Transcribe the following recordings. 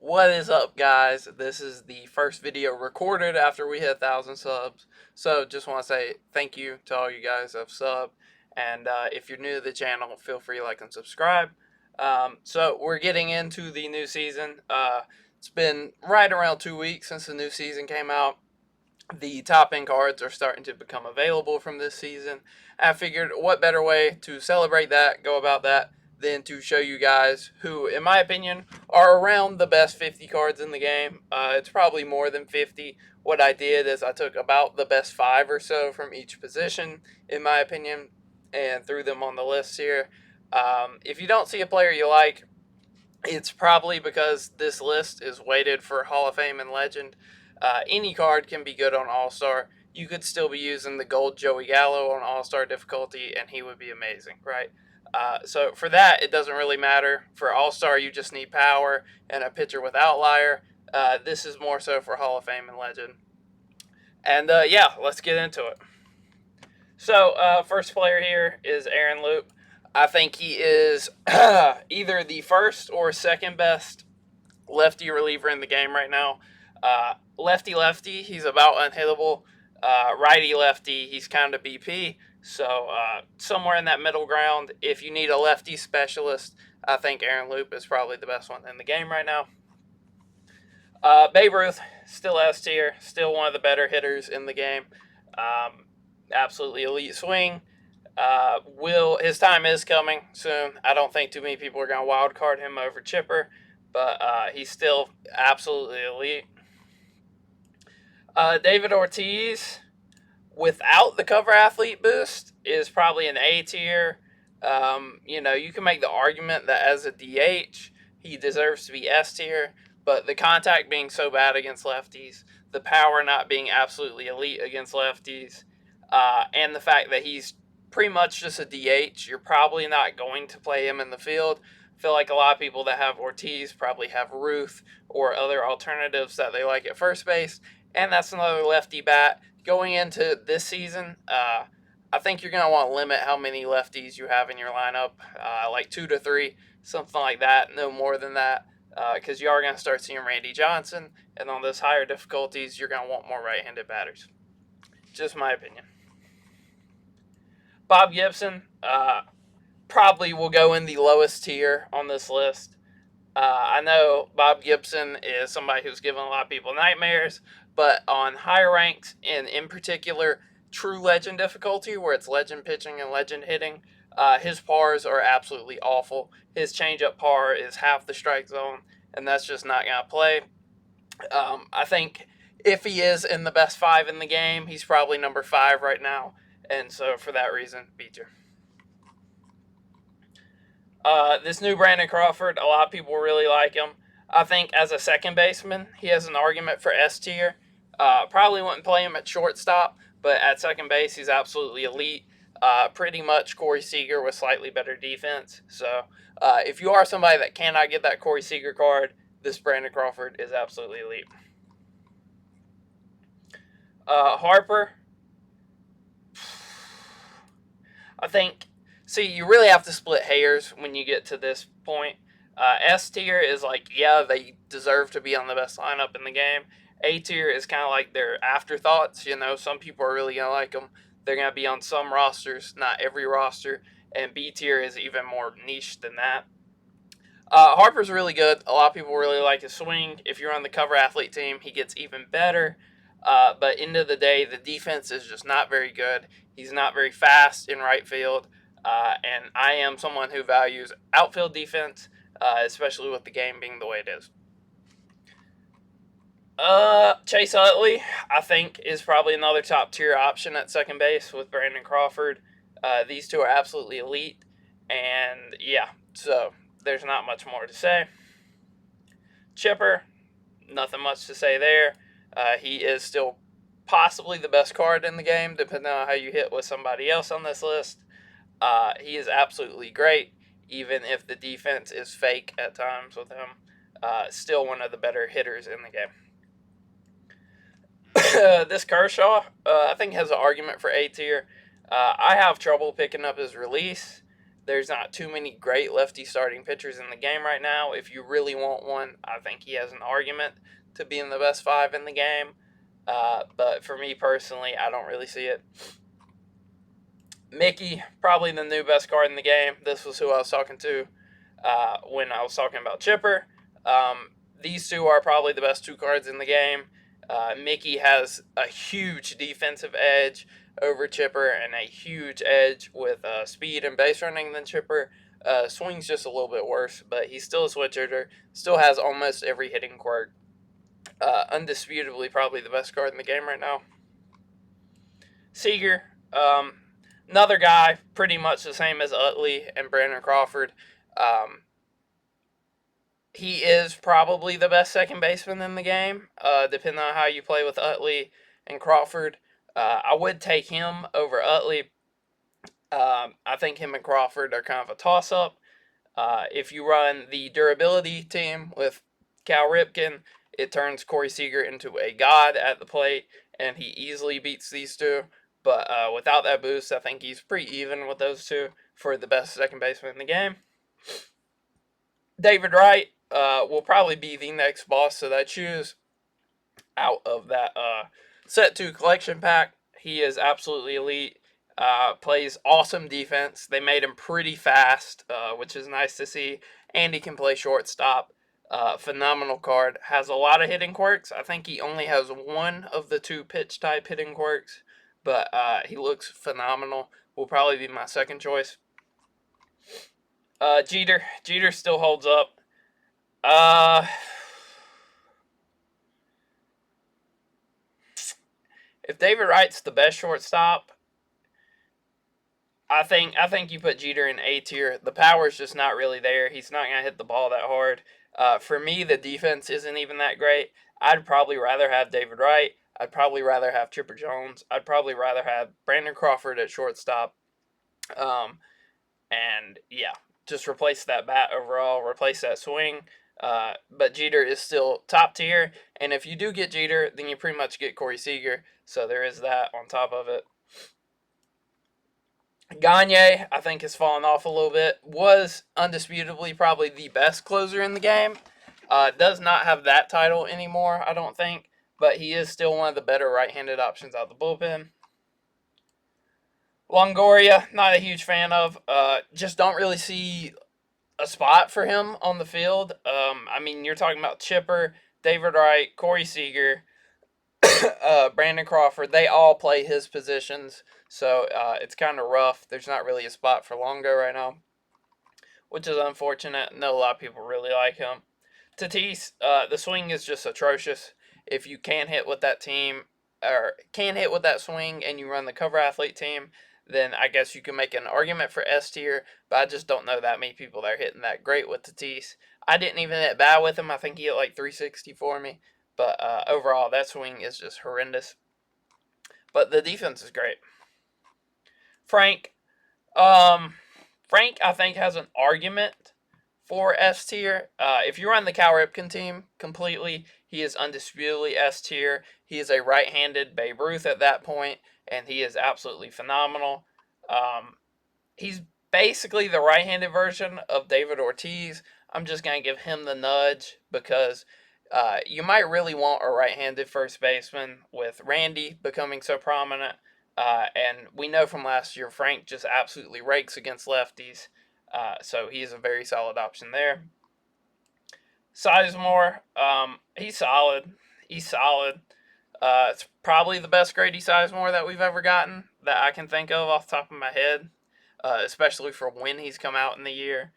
What is up, guys? This is the first video recorded after we hit 1,000 subs. So, just want to say thank you to all you guys that have subbed. And if you're new to the channel, feel free to like and subscribe. So, we're getting into the new season. It's been right around 2 weeks since the new season came out. The top end cards are starting to become available from this season. I figured what better way to celebrate that, go about that, than to show you guys who, in my opinion, are around the best 50 cards in the game. It's probably more than 50. What I did is I took about the best 5 or so from each position, in my opinion, and threw them on the list here. If you don't see a player you like, it's probably because this list is weighted for Hall of Fame and Legend. Any card can be good on All Star. You could still be using the gold Joey Gallo on All Star difficulty, and he would be amazing, right? So for that, it doesn't really matter. For All Star, you just need power and a pitcher with outlier. This is more so for Hall of Fame and Legend. And yeah, let's get into it. So first player here is Aaron Loop. I think he is either the first or second best lefty reliever in the game right now. Lefty lefty, he's about unhittable. Righty lefty, he's kind of BP. So somewhere in that middle ground, if you need a lefty specialist, I think Aaron Loop is probably the best one in the game right now. Babe Ruth, still S tier, still one of the better hitters in the game. Absolutely elite swing. His time is coming soon. I don't think too many people are going to wild card him over Chipper, but he's still absolutely elite. David Ortiz, without the cover athlete boost, is probably an A tier. You can make the argument that as a DH, he deserves to be S tier, but the contact being so bad against lefties, the power not being absolutely elite against lefties, and the fact that he's pretty much just a DH, you're probably not going to play him in the field. I feel like a lot of people that have Ortiz probably have Ruth or other alternatives that they like at first base, and that's another lefty bat. Going into this season, I think you're going to want to limit how many lefties you have in your lineup, like 2 to 3, something like that, no more than that, because you are going to start seeing Randy Johnson, and on those higher difficulties, you're going to want more right-handed batters. Just my opinion. Bob Gibson probably will go in the lowest tier on this list. I know Bob Gibson is somebody who's given a lot of people nightmares, but on higher ranks, and in particular, true legend difficulty, where it's legend pitching and legend hitting, his pars are absolutely awful. His changeup par is half the strike zone, and that's just not going to play. I think if he is in the best 5 in the game, he's probably number 5 right now, and so for that reason, B tier. This new Brandon Crawford, a lot of people really like him. I think as a second baseman, he has an argument for S tier. Probably wouldn't play him at shortstop, but at second base, he's absolutely elite. Pretty much Corey Seager with slightly better defense. So if you are somebody that cannot get that Corey Seager card, this Brandon Crawford is absolutely elite. Harper, I think. See, you really have to split hairs when you get to this point. S tier is like, yeah, they deserve to be on the best lineup in the game. A tier is kind of like their afterthoughts. Some people are really going to like them. They're going to be on some rosters, not every roster. And B tier is even more niche than that. Harper's really good. A lot of people really like his swing. If you're on the cover athlete team, he gets even better. But end of the day, the defense is just not very good. He's not very fast in right field. And I am someone who values outfield defense, especially with the game being the way it is. Chase Utley, I think, is probably another top tier option at second base with Brandon Crawford. These two are absolutely elite. And yeah, so there's not much more to say. Chipper, nothing much to say there. He is still possibly the best card in the game, depending on how you hit with somebody else on this list. He is absolutely great, even if the defense is fake at times with him. Still one of the better hitters in the game. This Kershaw, I think, has an argument for A tier. I have trouble picking up his release. There's not too many great lefty starting pitchers in the game right now. If you really want one, I think he has an argument to be in the best 5 in the game. But for me personally, I don't really see it. Mickey, probably the new best card in the game. This was who I was talking to when I was talking about Chipper. These two are probably the best 2 cards in the game. Mickey has a huge defensive edge over Chipper and a huge edge with speed and base running than Chipper. Swing's just a little bit worse, but he's still a switch hitter. Still has almost every hitting quirk. Undisputably, probably the best card in the game right now. Seager, another guy, pretty much the same as Utley and Brandon Crawford. He is probably the best second baseman in the game, depending on how you play with Utley and Crawford. I would take him over Utley. I think him and Crawford are kind of a toss-up. If you run the durability team with Cal Ripken, it turns Corey Seager into a god at the plate, and he easily beats these two. But without that boost, I think he's pretty even with those two for the best second baseman in the game. David Wright will probably be the next boss that I choose out of that set 2 collection pack. He is absolutely elite. Plays awesome defense. They made him pretty fast, which is nice to see. And he can play shortstop. Phenomenal card. Has a lot of hitting quirks. I think he only has one of the 2 pitch type hitting quirks, but he looks phenomenal. Will probably be my second choice. Jeter. Jeter still holds up. If David Wright's the best shortstop, I think you put Jeter in A tier. The power's just not really there. He's not gonna hit the ball that hard. For me, the defense isn't even that great. I'd probably rather have David Wright. I'd probably rather have Chipper Jones. I'd probably rather have Brandon Crawford at shortstop. And yeah, just replace that bat overall. Replace that swing. But Jeter is still top tier. And if you do get Jeter, then you pretty much get Corey Seager. So there is that on top of it. Gagne, I think, has fallen off a little bit. Was undisputably probably the best closer in the game. Does not have that title anymore, I don't think. But he is still one of the better right-handed options out the bullpen. Longoria, not a huge fan of. Just don't really see a spot for him on the field. I mean, you're talking about Chipper, David Wright, Corey Seager, Brandon Crawford. They all play his positions, so it's kind of rough. There's not really a spot for Longo right now, which is unfortunate. I know a lot of people really like him. Tatis, the swing is just atrocious. If you can't hit with that team, or can't hit with that swing, and you run the cover athlete team, then I guess you can make an argument for S tier, but I just don't know that many people that are hitting that great with Tatis. I didn't even hit bad with him. I think he hit like 360 for me. But overall, that swing is just horrendous. But the defense is great. Frank, Frank, I think, has an argument for S tier. If you run the Cal Ripken team completely, he is undisputably S tier. He is a right-handed Babe Ruth at that point, and he is absolutely phenomenal. He's basically the right-handed version of David Ortiz. I'm just going to give him the nudge because you might really want a right-handed first baseman with Randy becoming so prominent. And we know from last year, Frank just absolutely rakes against lefties. So he's a very solid option there. Sizemore, he's solid. He's solid. It's probably the best Grady Sizemore that we've ever gotten that I can think of off the top of my head, especially for when he's come out in the year.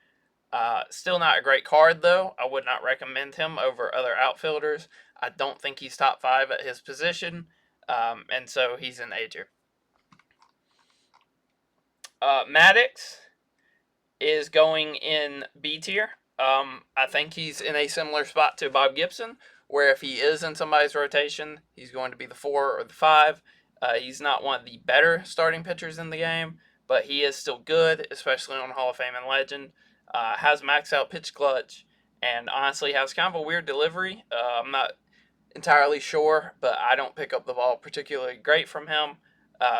Still not a great card, though. I would not recommend him over other outfielders. I don't think he's top 5 at his position, and so he's in A tier. Maddox is going in B tier. I think he's in a similar spot to Bob Gibson, where if he is in somebody's rotation, he's going to be the 4 or the 5. He's not one of the better starting pitchers in the game, but he is still good, especially on Hall of Fame and Legend. Has max out pitch clutch, and honestly has kind of a weird delivery. I'm not entirely sure, but I don't pick up the ball particularly great from him.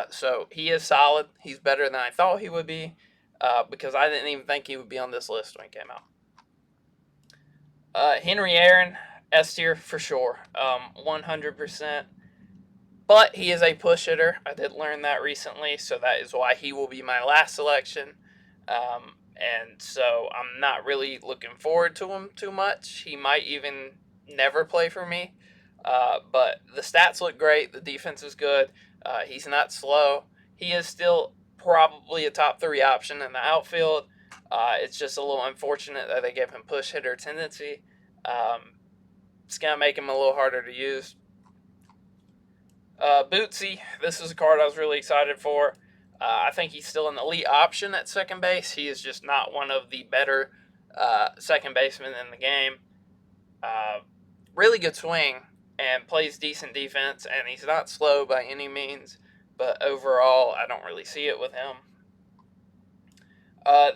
So he is solid. He's better than I thought he would be. because I didn't even think he would be on this list when he came out. Henry Aaron, S tier for sure, 100%. But he is a push hitter. I did learn that recently, so that is why he will be my last selection. And so I'm not really looking forward to him too much. He might even never play for me. But the stats look great. The defense is good. He's not slow. He is still probably a top 3 option in the outfield. It's just a little unfortunate that they gave him push hitter tendency. It's going to make him a little harder to use. Bootsy, this is a card I was really excited for. I think he's still an elite option at second base. He is just not one of the better second basemen in the game. Really good swing and plays decent defense, and he's not slow by any means, but overall, I don't really see it with him.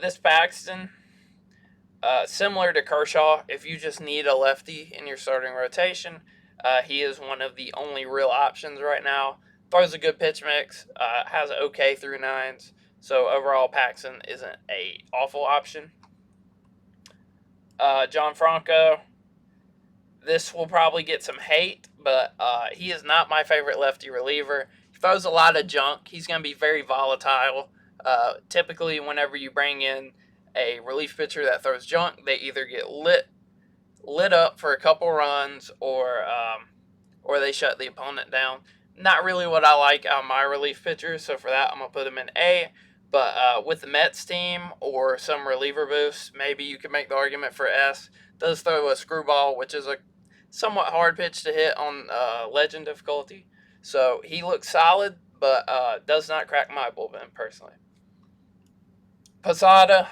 This Paxton, similar to Kershaw, if you just need a lefty in your starting rotation, he is one of the only real options right now. Throws a good pitch mix, has okay through nines, so overall Paxton isn't a awful option. John Franco, this will probably get some hate, but he is not my favorite lefty reliever. He throws a lot of junk. He's going to be very volatile. Typically, whenever you bring in a relief pitcher that throws junk, they either get lit up for a couple runs, or they shut the opponent down. Not really what I like out of my relief pitchers, so for that I'm gonna put him in A. But with the Mets team or some reliever boosts, maybe you could make the argument for S. Does throw a screwball, which is a somewhat hard pitch to hit on legend difficulty. So he looks solid, but does not crack my bullpen personally. Posada,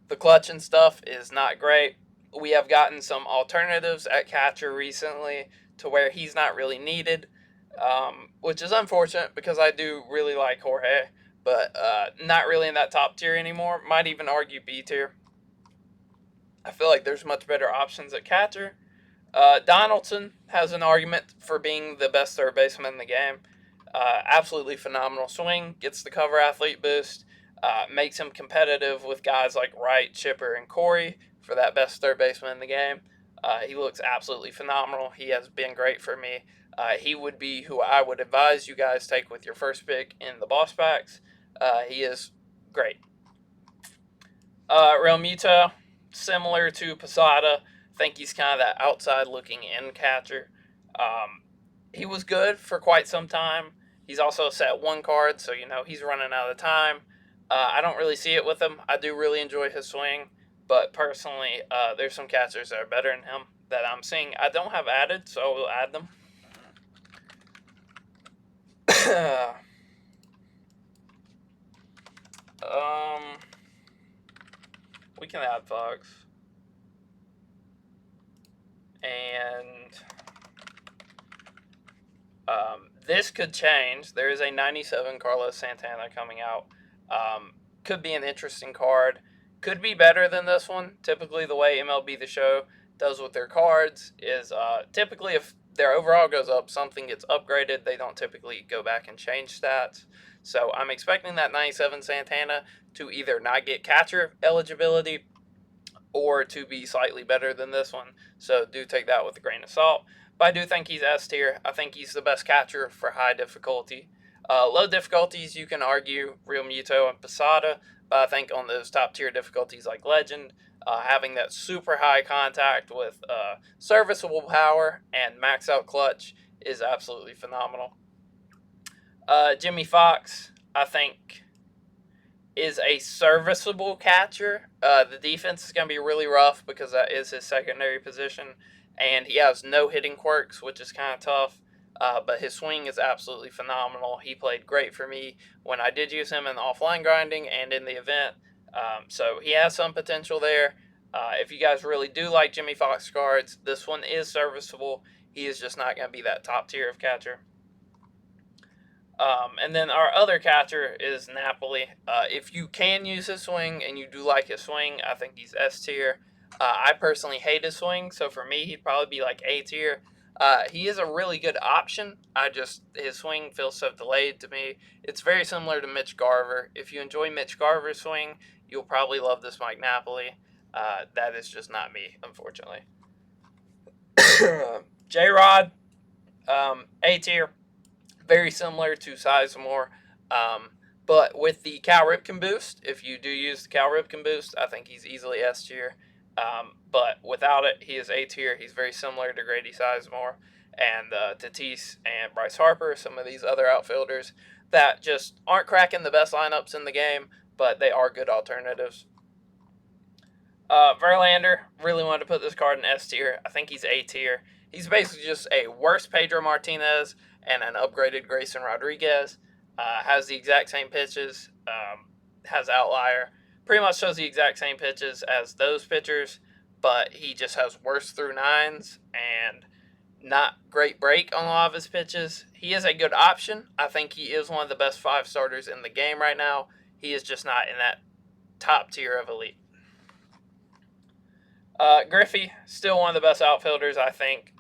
the clutch and stuff is not great. We have gotten some alternatives at catcher recently to where he's not really needed, which is unfortunate because I do really like Jorge, but not really in that top tier anymore. Might even argue B tier. I feel like there's much better options at catcher. Donaldson has an argument for being the best third baseman in the game. Absolutely phenomenal swing, gets the cover athlete boost, makes him competitive with guys like Wright, Chipper, and Corey for that best third baseman in the game. He looks absolutely phenomenal. He has been great for me. He would be who I would advise you guys take with your first pick in the boss packs. He is great. Real Muto, similar to Posada. I think he's kind of that outside looking in catcher. He was good for quite some time. He's also set one card, so he's running out of time. I don't really see it with him. I do really enjoy his swing, but personally, there's some catchers that are better than him that I'm seeing. I don't have added, so I will add them. We can add Fox. And this could change. There is a 97 Carlos Santana coming out. Could be an interesting card. Could be better than this one. Typically, the way MLB The Show does with their cards is typically if their overall goes up, something gets upgraded. They don't typically go back and change stats. So I'm expecting that 97 Santana to either not get catcher eligibility or to be slightly better than this one. So do take that with a grain of salt. But I do think he's S tier. I think he's the best catcher for high difficulty. Low difficulties, you can argue Real Muto and Posada, but I think on those top tier difficulties like Legend, having that super high contact with serviceable power and max out clutch is absolutely phenomenal. Jimmy Fox, I think, is a serviceable catcher. The defense is going to be really rough because that is his secondary position, and he has no hitting quirks, which is kind of tough. But his swing is absolutely phenomenal. He played great for me when I did use him in offline grinding and in the event. So he has some potential there. If you guys really do like Jimmy Fox cards, this one is serviceable. He is just not going to be that top tier of catcher. And then our other catcher is Napoli. If you can use his swing and you do like his swing, I think he's S tier. I personally hate his swing, so for me, he'd probably be like A tier. He is a really good option. His swing feels so delayed to me. It's very similar to Mitch Garver. If you enjoy Mitch Garver's swing, you'll probably love this Mike Napoli. That is just not me, unfortunately. J Rod, A tier, very similar to Sizemore. Um, but with the Cal Ripken boost, if you do use the Cal Ripken boost, I think he's easily S tier. But without it, he is A tier. He's very similar to Grady Sizemore and Tatis and Bryce Harper, some of these other outfielders that just aren't cracking the best lineups in the game, but they are good alternatives. Verlander, really wanted to put this card in S tier. I think he's A tier. He's basically just a worse Pedro Martinez and an upgraded Grayson Rodriguez. Has the exact same pitches, has outlier. Pretty much shows the exact same pitches as those pitchers, but he just has worse through nines and not great break on a lot of his pitches. He is a good option. I think he is one of the best 5 starters in the game right now. He is just not in that top tier of elite. Griffey, still one of the best outfielders, I think.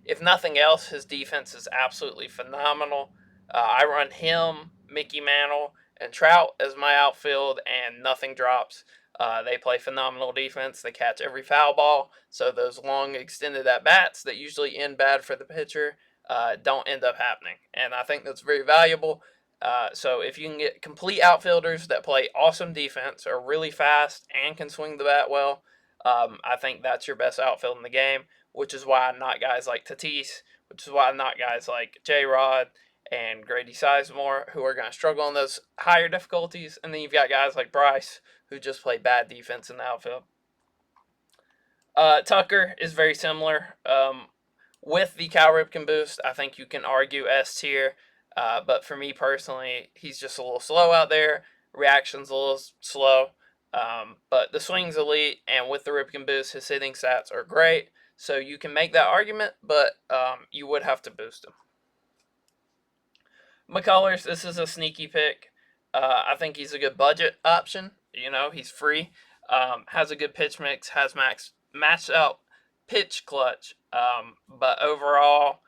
If nothing else, his defense is absolutely phenomenal. I run him, Mickey Mantle, and Trout as my outfield, and nothing drops. They play phenomenal defense. They catch every foul ball, so those long extended at bats that usually end bad for the pitcher don't end up happening. And I think that's very valuable. So if you can get complete outfielders that play awesome defense, are really fast, and can swing the bat well, I think that's your best outfield in the game, which is why I'm not guys like Tatis, which is why I'm not guys like J Rod and Grady Sizemore, who are going to struggle on those higher difficulties. And then you've got guys like Bryce, who just play bad defense in the outfield. Tucker is very similar. With the Cal Ripken boost, I think you can argue S tier. But for me personally, he's just a little slow out there. Reaction's a little slow. But the swing's elite, and with the Ripken boost, his hitting stats are great. So you can make that argument, but you would have to boost him. McCullers, this is a sneaky pick. I think he's a good budget option. You know, he's free, has a good pitch mix, has matched out pitch clutch. But overall,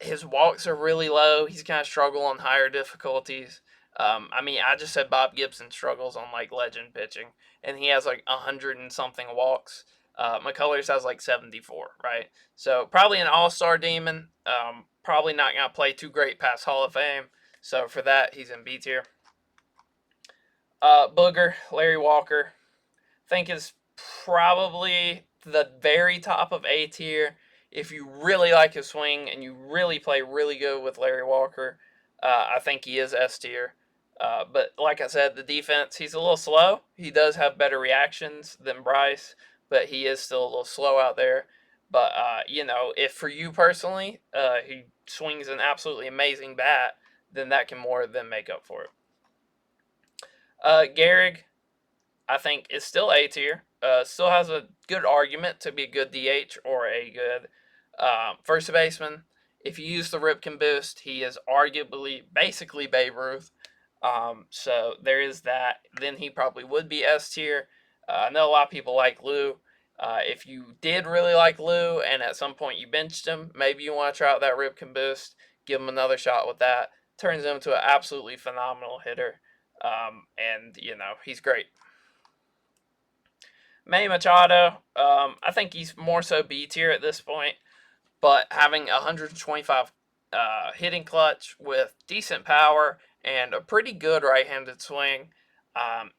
his walks are really low. He's kind of struggle on higher difficulties. I just said Bob Gibson struggles on like legend pitching, and he has like 100 and something walks. McCullers has like 74, right? So probably an all-star demon. Probably not gonna play too great past Hall of Fame. So for that, he's in B tier. Booger, Larry Walker, think is probably the very top of A tier. If you really like his swing and you really play really good with Larry Walker, I think he is S tier. But like I said, the defense, he's a little slow. He does have better reactions than Bryce, but he is still a little slow out there. But, if for you personally, he swings an absolutely amazing bat, then that can more than make up for it. Gehrig, I think, is still A tier. Still has a good argument to be a good DH or a good first baseman. If you use the Ripken boost, he is arguably basically Babe Ruth. So there is that. Then he probably would be S tier. I know a lot of people like Lou. If you did really like Lou and at some point you benched him, maybe you want to try out that Ripken boost, give him another shot with that. Turns him into an absolutely phenomenal hitter. And he's great. Manny Machado, I think he's more so B tier at this point, but having 125 hitting clutch with decent power and a pretty good right-handed swing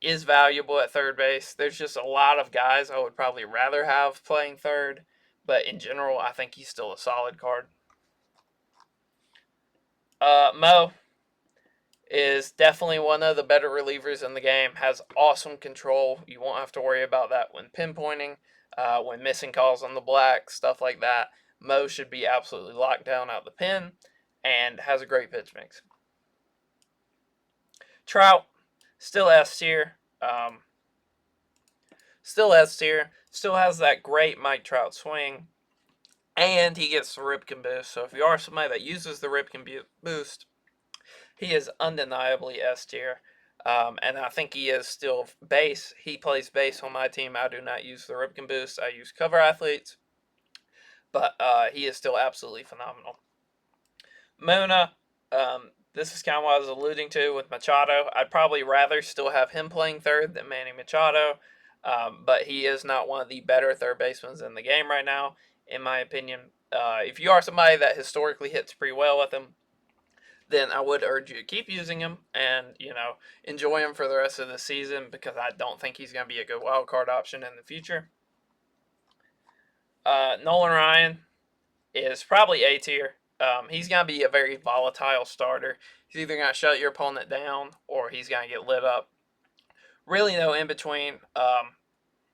is valuable at third base. There's just a lot of guys I would probably rather have playing third, but in general, I think he's still a solid card. Mo is definitely one of the better relievers in the game, has awesome control. You won't have to worry about that when pinpointing, when missing calls on the black, stuff like that. Mo should be absolutely locked down out the pen and has a great pitch mix. Trout, still S tier. Still S tier. Still has that great Mike Trout swing. And he gets the Ripken boost. So if you are somebody that uses the Ripken boost, he is undeniably S tier. And I think he is still base. He plays base on my team. I do not use the Ripken boost. I use cover athletes. but he is still absolutely phenomenal. Muna, this is kind of what I was alluding to with Machado. I'd probably rather still have him playing third than Manny Machado, but he is not one of the better third basemen in the game right now, in my opinion. If you are somebody that historically hits pretty well with him, then I would urge you to keep using him and, enjoy him for the rest of the season, because I don't think he's going to be a good wild card option in the future. Nolan Ryan is probably A tier. He's going to be a very volatile starter. He's either going to shut your opponent down or he's going to get lit up. Really no in between.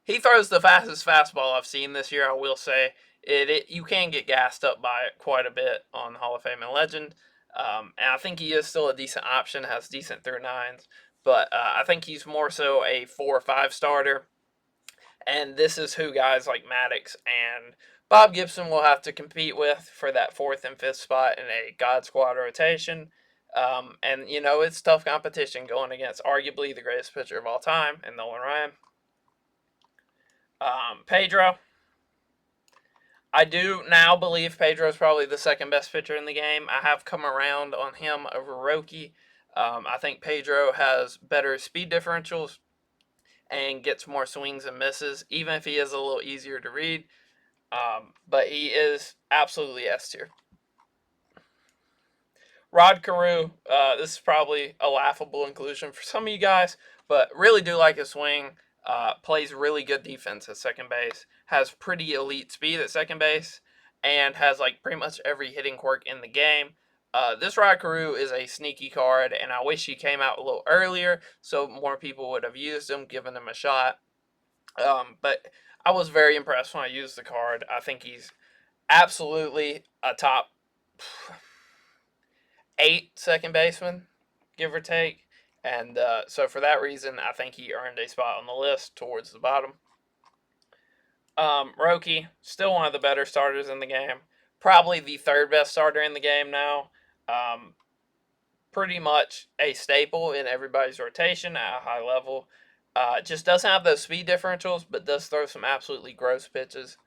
He throws the fastest fastball I've seen this year, I will say. You can get gassed up by it quite a bit on Hall of Fame and Legend. And I think he is still a decent option, has decent through nines. But I think he's more so a 4 or 5 starter. And this is who guys like Maddox and Bob Gibson will have to compete with for that 4th and 5th spot in a God Squad rotation. And, it's tough competition going against arguably the greatest pitcher of all time in Nolan Ryan. Pedro. I do now believe Pedro is probably the second best pitcher in the game. I have come around on him over Roki. I think Pedro has better speed differentials and gets more swings and misses, even if he is a little easier to read. But he is absolutely S tier. Rod Carew, this is probably a laughable inclusion for some of you guys, but really do like his swing. Plays really good defense at second base, has pretty elite speed at second base, and has like pretty much every hitting quirk in the game. This Rod Carew is a sneaky card, and I wish he came out a little earlier so more people would have used him, given him a shot. But I was very impressed when I used the card. I think he's absolutely a top 8 second baseman, give or take. And so for that reason, I think he earned a spot on the list towards the bottom. Roki, still one of the better starters in the game. Probably the 3rd best starter in the game now. Pretty much a staple in everybody's rotation at a high level. Just doesn't have those speed differentials, but does throw some absolutely gross pitches.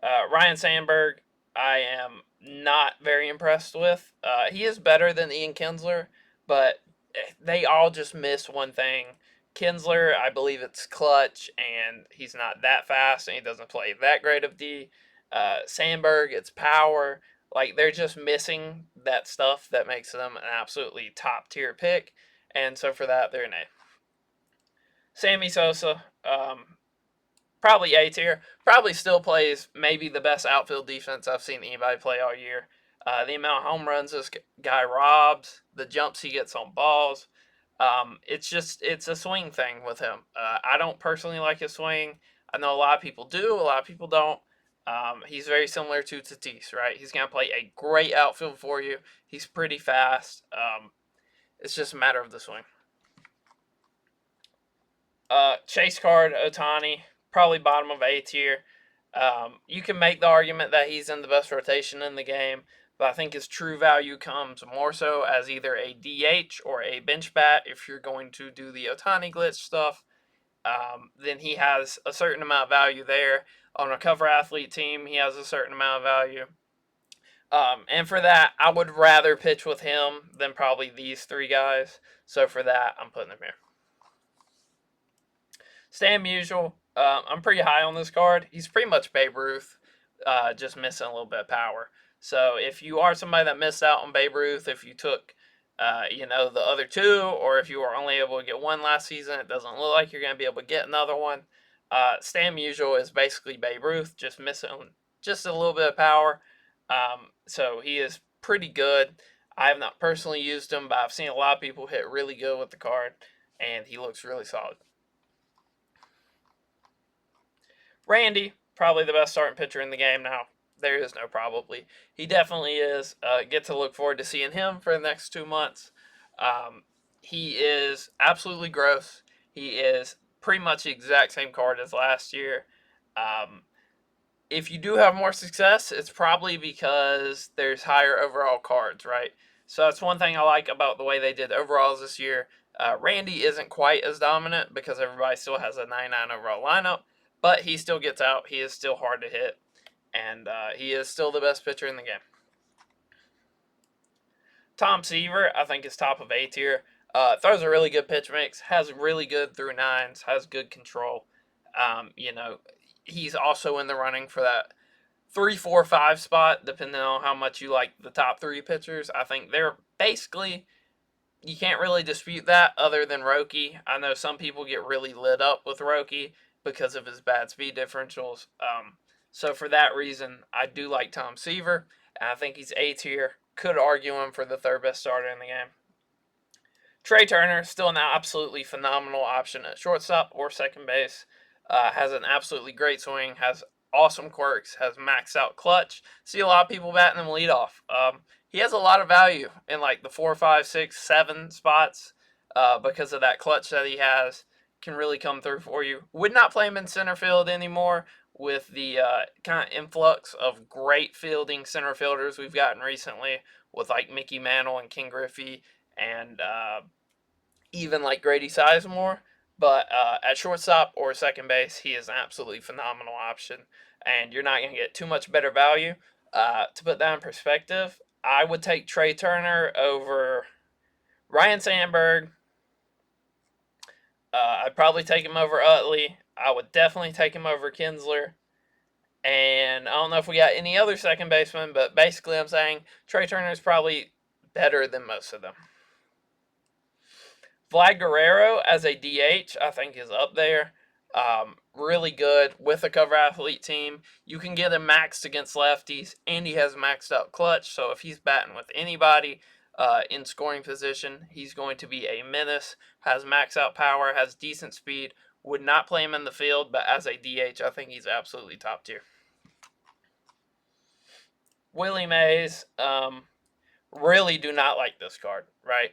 Ryan Sandberg, I am not very impressed with. He is better than Ian Kinsler, but they all just miss one thing. Kinsler, I believe it's clutch, and he's not that fast, and he doesn't play that great of D. Sandberg, it's power. Like, they're just missing that stuff that makes them an absolutely top tier pick, and so for that, they're an A. Sammy Sosa, probably A tier. Probably still plays maybe the best outfield defense I've seen anybody play all year. The amount of home runs this guy robs, the jumps he gets on balls. It's a swing thing with him. I don't personally like his swing. I know a lot of people do, a lot of people don't. He's very similar to Tatis, right? He's going to play a great outfield for you. He's pretty fast. It's just a matter of the swing. Chase card, Ohtani, probably bottom of A tier. You can make the argument that he's in the best rotation in the game, but I think his true value comes more so as either a DH or a bench bat. If you're going to do the Ohtani glitch stuff, then he has a certain amount of value there. On a cover athlete team, he has a certain amount of value. And for that, I would rather pitch with him than probably these 3 guys. So for that, I'm putting him here. Stan Musial, I'm pretty high on this card. He's pretty much Babe Ruth, just missing a little bit of power. So if you are somebody that missed out on Babe Ruth, if you took, the other 2, or if you were only able to get 1 last season, it doesn't look like you're going to be able to get another one. Stan Musial is basically Babe Ruth, just missing just a little bit of power. So he is pretty good. I have not personally used him, but I've seen a lot of people hit really good with the card, and he looks really solid. Randy, probably the best starting pitcher in the game now. There is no probably. He definitely is. Get to look forward to seeing him for the next 2 months. He is absolutely gross. He is pretty much the exact same card as last year. If you do have more success, it's probably because there's higher overall cards, right? So that's one thing I like about the way they did overalls this year. Randy isn't quite as dominant because everybody still has a 99 overall lineup, but he still gets out. He is still hard to hit. and he is still the best pitcher in the game. Tom Seaver, I think, is top of A tier. Throws a really good pitch mix, has really good through nines, has good control. He's also in the running for that 3, 4, 5 spot, depending on how much you like the top three pitchers. I think they're basically, you can't really dispute that other than Roki. I know some people get really lit up with Roki because of his bad speed differentials. So for that reason, I do like Tom Seaver. And I think he's A tier. Could argue him for the third best starter in the game. Trey Turner, still an absolutely phenomenal option at shortstop or second base. Has an absolutely great swing, has awesome quirks, has maxed out clutch. See a lot of people batting him leadoff. He has a lot of value in like the 4, 5, 6, 7 spots because of that clutch that he has. Can really come through for you. Would not play him in center field anymore with the kind of influx of great fielding center fielders we've gotten recently with like Mickey Mantle and King Griffey and even like Grady Sizemore. But at shortstop or second base, he is an absolutely phenomenal option, and you're not going to get too much better value. To put that in perspective, I would take Trey Turner over Ryan Sandberg. I'd probably take him over Utley. I would definitely take him over Kinsler. And I don't know if we got any other second baseman, but basically I'm saying Trey Turner is probably better than most of them. Vlad Guerrero as a DH, I think, is up there. Really good with a cover athlete team. You can get him maxed against lefties, and he has maxed out clutch. So if he's batting with anybody in scoring position, he's going to be a menace. Has max out power, has decent speed. Would not play him in the field, but as a DH, I think he's absolutely top tier. Willie Mays, really do not like this card, right?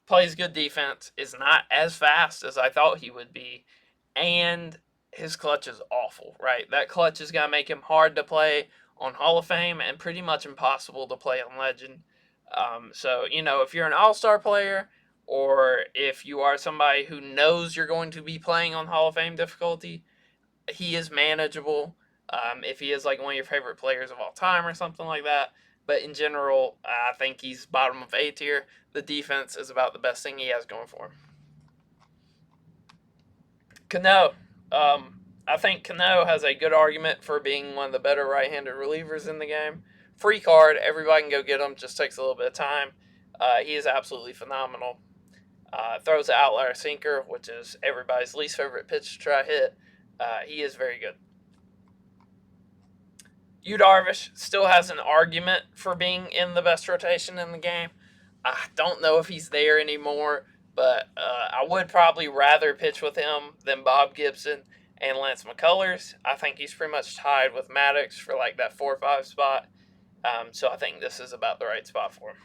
Plays good defense, is not as fast as I thought he would be, and his clutch is awful, right? That clutch is going to make him hard to play on Hall of Fame and pretty much impossible to play on Legend. So, if you're an all-star player or if you are somebody who knows you're going to be playing on Hall of Fame difficulty, he is manageable. If he is like one of your favorite players of all time or something like that. But in general, I think he's bottom of A tier. The defense is about the best thing he has going for him. Cano. I think Cano has a good argument for being one of the better right-handed relievers in the game. Free card. Everybody can go get him. Just takes a little bit of time. He is absolutely phenomenal. Throws an outlier sinker, which is everybody's least favorite pitch to try hit. He is very good. Yu Darvish still has an argument for being in the best rotation in the game. I don't know if he's there anymore, but I would probably rather pitch with him than Bob Gibson and Lance McCullers. I think he's pretty much tied with Maddox for like that 4 or 5 spot. So I think this is about the right spot for him.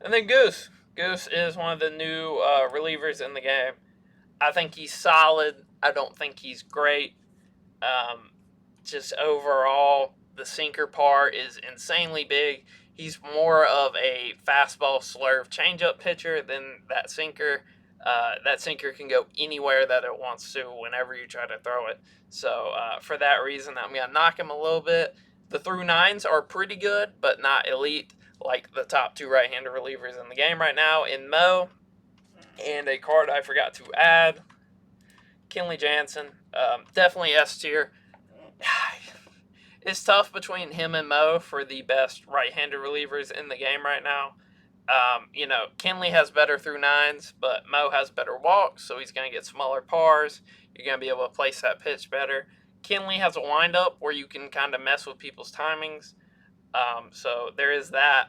And then Goose. Goose is one of the new relievers in the game. I think he's solid. I don't think he's great. Just overall, the sinker part is insanely big. He's more of a fastball slurve changeup pitcher than that sinker. That sinker can go anywhere that it wants to whenever you try to throw it. So for that reason, I'm going to knock him a little bit. The through nines are pretty good, but not elite like the top 2 right-handed relievers in the game right now in Mo. And a card I forgot to add, Kenley Jansen. Definitely S tier. It's tough between him and Mo for the best right-handed relievers in the game right now. Kenley has better through nines, but Mo has better walks, so he's going to get smaller pars. You're going to be able to place that pitch better. Kenley has a windup where you can kind of mess with people's timings. So there is that.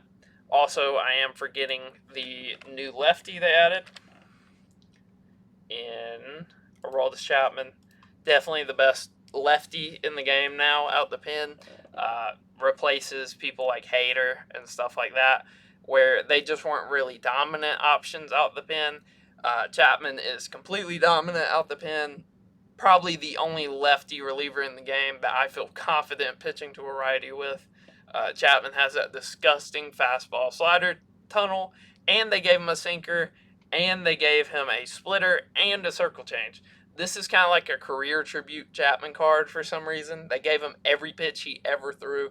Also, I am forgetting the new lefty they added in Aroldis Chapman. Definitely the best lefty in the game now out the pen. Replaces people like Hader and stuff like that, where they just weren't really dominant options out the pen. Chapman is completely dominant out the pen. Probably the only lefty reliever in the game that I feel confident pitching to a righty with. Chapman has that disgusting fastball slider tunnel, and they gave him a sinker, and they gave him a splitter and a circle change. This is kind of like a career tribute Chapman card for some reason. They gave him every pitch he ever threw.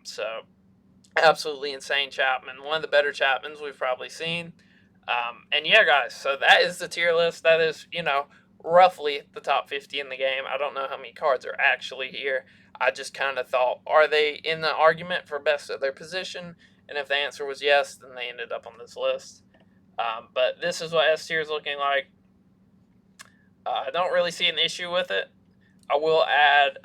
So absolutely insane Chapman. One of the better Chapmans we've probably seen. And yeah, guys, so that is the tier list. That is, roughly the top 50 in the game. I don't know how many cards are actually here. I just kind of thought, are they in the argument for best at their position? And if the answer was yes, then they ended up on this list. But this is what S tier is looking like. I don't really see an issue with it. I will add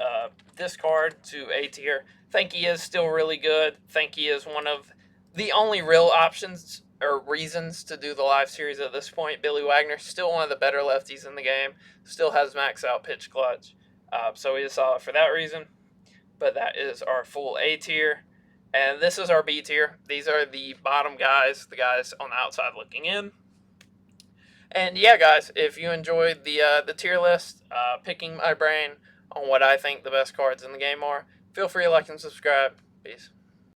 this card to A tier. Think he is still really good. Think he is one of the only real options or reasons to do the live series at this point. Billy Wagner, still one of the better lefties in the game. Still has max out pitch clutch. So he is solid for that reason. But that is our full A tier. And this is our B tier. These are the bottom guys, the guys on the outside looking in. And yeah, guys, if you enjoyed the tier list, picking my brain on what I think the best cards in the game are, feel free to like and subscribe. Peace.